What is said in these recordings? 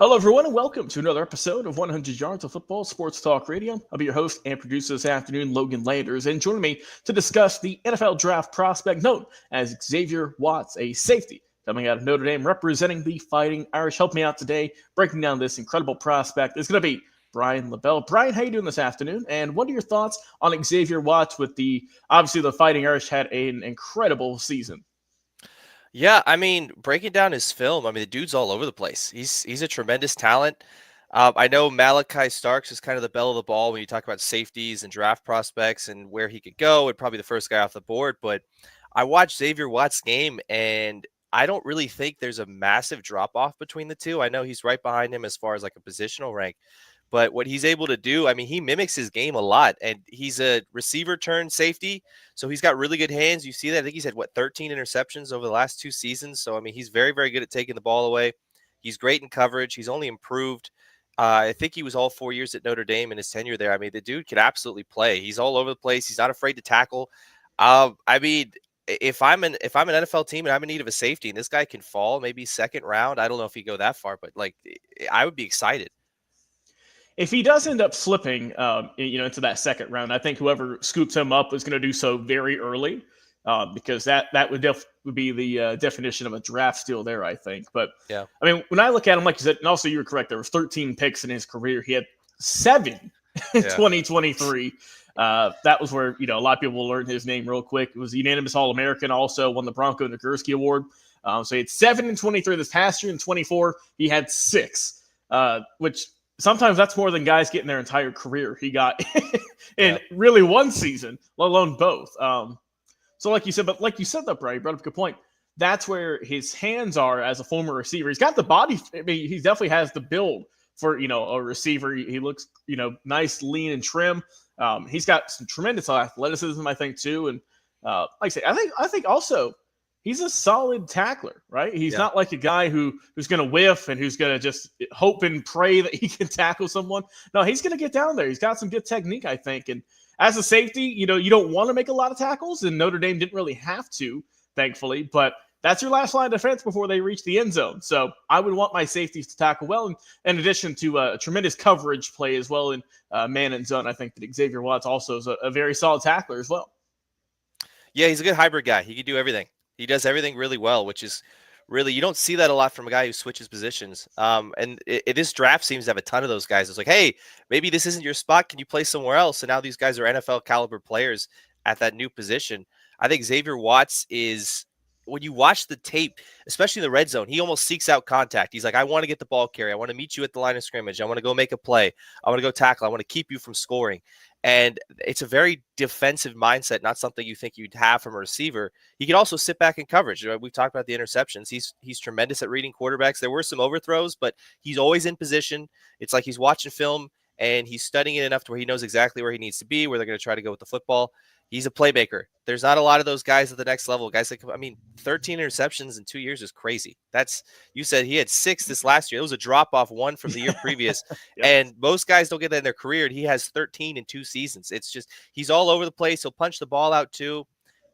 Hello, everyone, and welcome to another episode of 100 Yards of Football Sports Talk Radio. I'll be your host and producer this afternoon, Logan Landers, and joining me to discuss the NFL draft prospect known as Xavier Watts, a safety coming out of Notre Dame representing the Fighting Irish. Help me out today breaking down this incredible prospect is going to be Brian LaBelle. Brian, how you doing this afternoon? And what are your thoughts on Xavier Watts with obviously the Fighting Irish had an incredible season? Yeah, breaking down his film, the dude's all over the place. He's a tremendous talent. I know Malachi Starks is kind of the belle of the ball when you talk about safeties and draft prospects and where he could go, and probably the first guy off the board. But I watched Xavier Watts' game, and I don't really think there's a massive drop off between the two. I know he's right behind him as far as like a positional rank, but what he's able to do, he mimics his game a lot, and he's a receiver turned safety. So he's got really good hands. You see that? I think he's had 13 interceptions over the last 2 seasons. So he's very, very good at taking the ball away. He's great in coverage. He's only improved. I think he was all 4 years at Notre Dame in his tenure there. The dude can absolutely play. He's all over the place. He's not afraid to tackle. If I'm an NFL team and I'm in need of a safety and this guy can fall, maybe second round. I don't know if he'd go that far, but I would be excited. If he does end up slipping, into that second round, I think whoever scoops him up is going to do so very early, because that would be the definition of a draft steal there, I think. But yeah, when I look at him, like you said, and also you were correct, there was 13 picks in his career. He had 7 in 2023. That was where a lot of people will learn his name real quick. It was unanimous All-American, also won the Bronco Nagurski Award. So he had 7 in 23 this past year. In 24, he had 6, which sometimes that's more than guys get in their entire career. He got in really one season, let alone both. So like you said, though, Brian, you brought up a good point. That's where his hands are as a former receiver. He's got the body. He definitely has the build for, a receiver. He looks, nice, lean, and trim. He's got some tremendous athleticism, I think, too. And like I say, I think also he's a solid tackler, right? He's not like a guy who's going to whiff and who's going to just hope and pray that he can tackle someone. No, he's going to get down there. He's got some good technique, I think. And as a safety, you don't want to make a lot of tackles, and Notre Dame didn't really have to, thankfully. But that's your last line of defense before they reach the end zone. So I would want my safeties to tackle well, and in addition to a tremendous coverage play as well in man and zone. I think that Xavier Watts also is a very solid tackler as well. Yeah, he's a good hybrid guy. He can do everything. He does everything really well, which is really, you don't see that a lot from a guy who switches positions. This draft seems to have a ton of those guys. It's like, hey, maybe this isn't your spot. Can you play somewhere else? And now these guys are NFL caliber players at that new position. I think Xavier Watts is, when you watch the tape, especially in the red zone, he almost seeks out contact. He's like, I want to get the ball carry. I want to meet you at the line of scrimmage. I want to go make a play. I want to go tackle. I want to keep you from scoring. And it's a very defensive mindset, not something you think you'd have from a receiver. He can also sit back in coverage. We've talked about the interceptions. He's tremendous at reading quarterbacks. There were some overthrows, but he's always in position. It's like he's watching film and he's studying it enough to where he knows exactly where he needs to be, where they're going to try to go with the football. He's a playmaker. There's not a lot of those guys at the next level. Guys like, 13 interceptions in 2 years is crazy. You said he had 6 this last year. It was a drop off 1 from the year previous. And most guys don't get that in their career. And he has 13 in 2 seasons. It's just, he's all over the place. He'll punch the ball out too.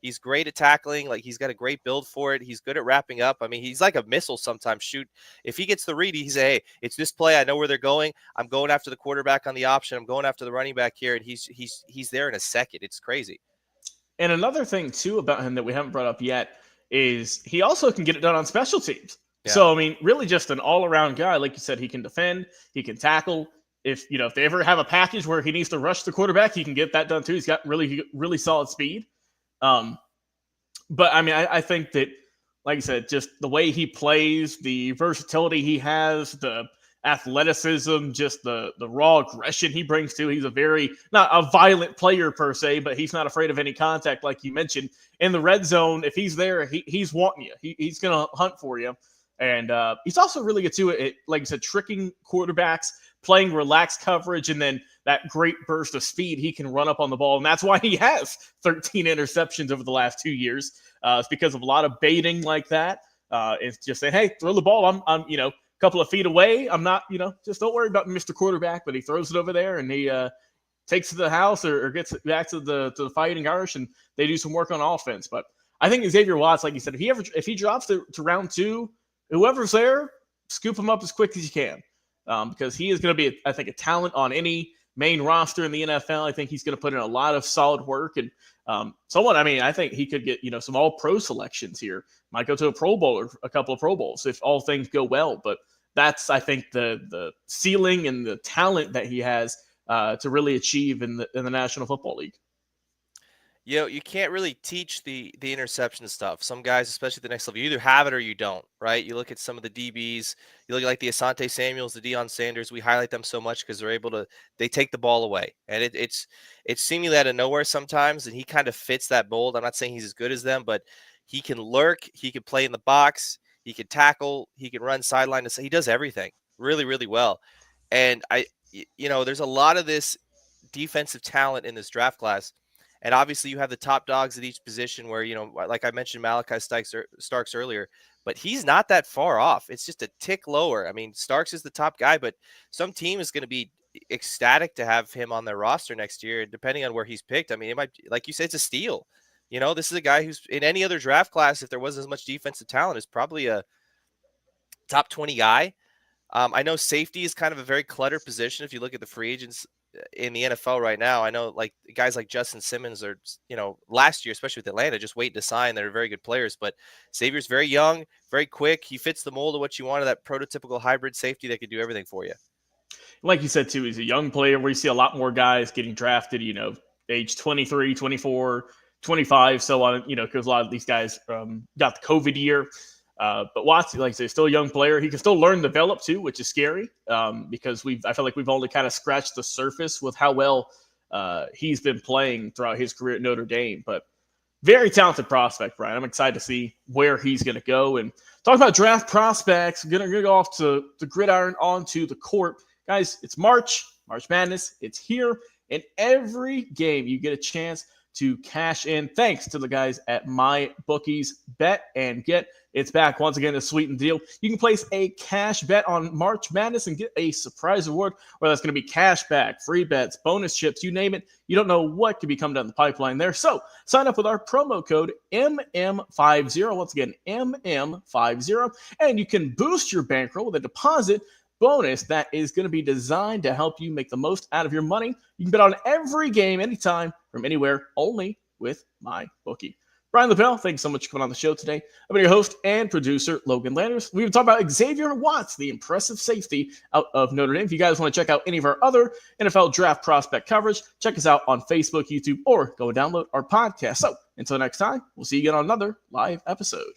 He's great at tackling. He's got a great build for it. He's good at wrapping up. He's like a missile sometimes. Shoot, if he gets the read, he's hey, it's this play. I know where they're going. I'm going after the quarterback on the option. I'm going after the running back here, and he's there in a second. It's crazy. And another thing too about him that we haven't brought up yet is he also can get it done on special teams. Yeah. So really just an all-around guy. Like you said, he can defend, he can tackle. If they ever have a package where he needs to rush the quarterback, he can get that done too. He's got really, really solid speed. But I think that, like I said, just the way he plays, the versatility he has, the athleticism, just the raw aggression he brings to. He's not a violent player per se, but he's not afraid of any contact, like you mentioned. In the red zone, if he's there, he's wanting you. He's going to hunt for you. And he's also really good too at, like I said, tricking quarterbacks, playing relaxed coverage, and then that great burst of speed. He can run up on the ball, and that's why he has 13 interceptions over the last 2 years. It's because of a lot of baiting like that. It's just saying, hey, throw the ball. I'm a couple of feet away. I'm not, just don't worry about Mr. Quarterback, but he throws it over there, and he takes it to the house or gets it back to the Fighting Irish, and they do some work on offense. But I think Xavier Watts, like you said, if he drops to round 2, whoever's there, scoop him up as quick as you can. because he is going to be, I think, a talent on any main roster in the NFL. I think he's going to put in a lot of solid work. And I think he could get, some all-pro selections here. Might go to a Pro Bowl or a couple of Pro Bowls if all things go well. But that's, I think, the ceiling and the talent that he has to really achieve in the National Football League. You can't really teach the interception stuff. Some guys, especially at the next level, you either have it or you don't, right? You look at some of the DBs, you look at like the Asante Samuels, the Deion Sanders. We highlight them so much because they take the ball away, and it's seemingly out of nowhere sometimes, and he kind of fits that mold. I'm not saying he's as good as them, but he can lurk, he can play in the box, he can tackle, he can run sideline to say he does everything really, really well. And there's a lot of this defensive talent in this draft class. And obviously you have the top dogs at each position where, like I mentioned, Malachi Starks earlier, but he's not that far off. It's just a tick lower. I mean, Starks is the top guy, but some team is going to be ecstatic to have him on their roster next year. Depending on where he's picked, I mean, it might, like you said, it's a steal. This is a guy who's in any other draft class, if there wasn't as much defensive talent, is probably a top 20 guy. I know safety is kind of a very cluttered position. If you look at the free agents in the NFL right now, I know like guys like Justin Simmons are, last year, especially with Atlanta, just waiting to sign. They're very good players, but Xavier's very young, very quick. He fits the mold of what you want of that prototypical hybrid safety that can do everything for you. Like you said, too, he's a young player where you see a lot more guys getting drafted, age 23, 24, 25, so on, because a lot of these guys got the COVID year. But Watson, like I say, still a young player. He can still learn and develop too, which is scary because I feel like we've only kind of scratched the surface with how well he's been playing throughout his career at Notre Dame. But very talented prospect, Brian. I'm excited to see where he's going to go. And talking about draft prospects, I'm going to go off to the gridiron onto the court. Guys, it's March Madness. It's here. And every game you get a chance to cash in thanks to the guys at MyBookies. Bet and get. It's back once again, a sweetened deal. You can place a cash bet on March Madness and get a surprise reward, whether that's going to be cash back, free bets, bonus chips, you name it. You don't know what could be coming down the pipeline there. So sign up with our promo code MM50. Once again, MM50. And you can boost your bankroll with a deposit bonus that is going to be designed to help you make the most out of your money. You can bet on every game, anytime, from anywhere, only with MyBookie. Brian LaPel, thanks so much for coming on the show today. I've been your host and producer, Logan Landers. We've been talking about Xavier Watts, the impressive safety out of Notre Dame. If you guys want to check out any of our other NFL draft prospect coverage, check us out on Facebook, YouTube, or go download our podcast. So until next time, we'll see you again on another live episode.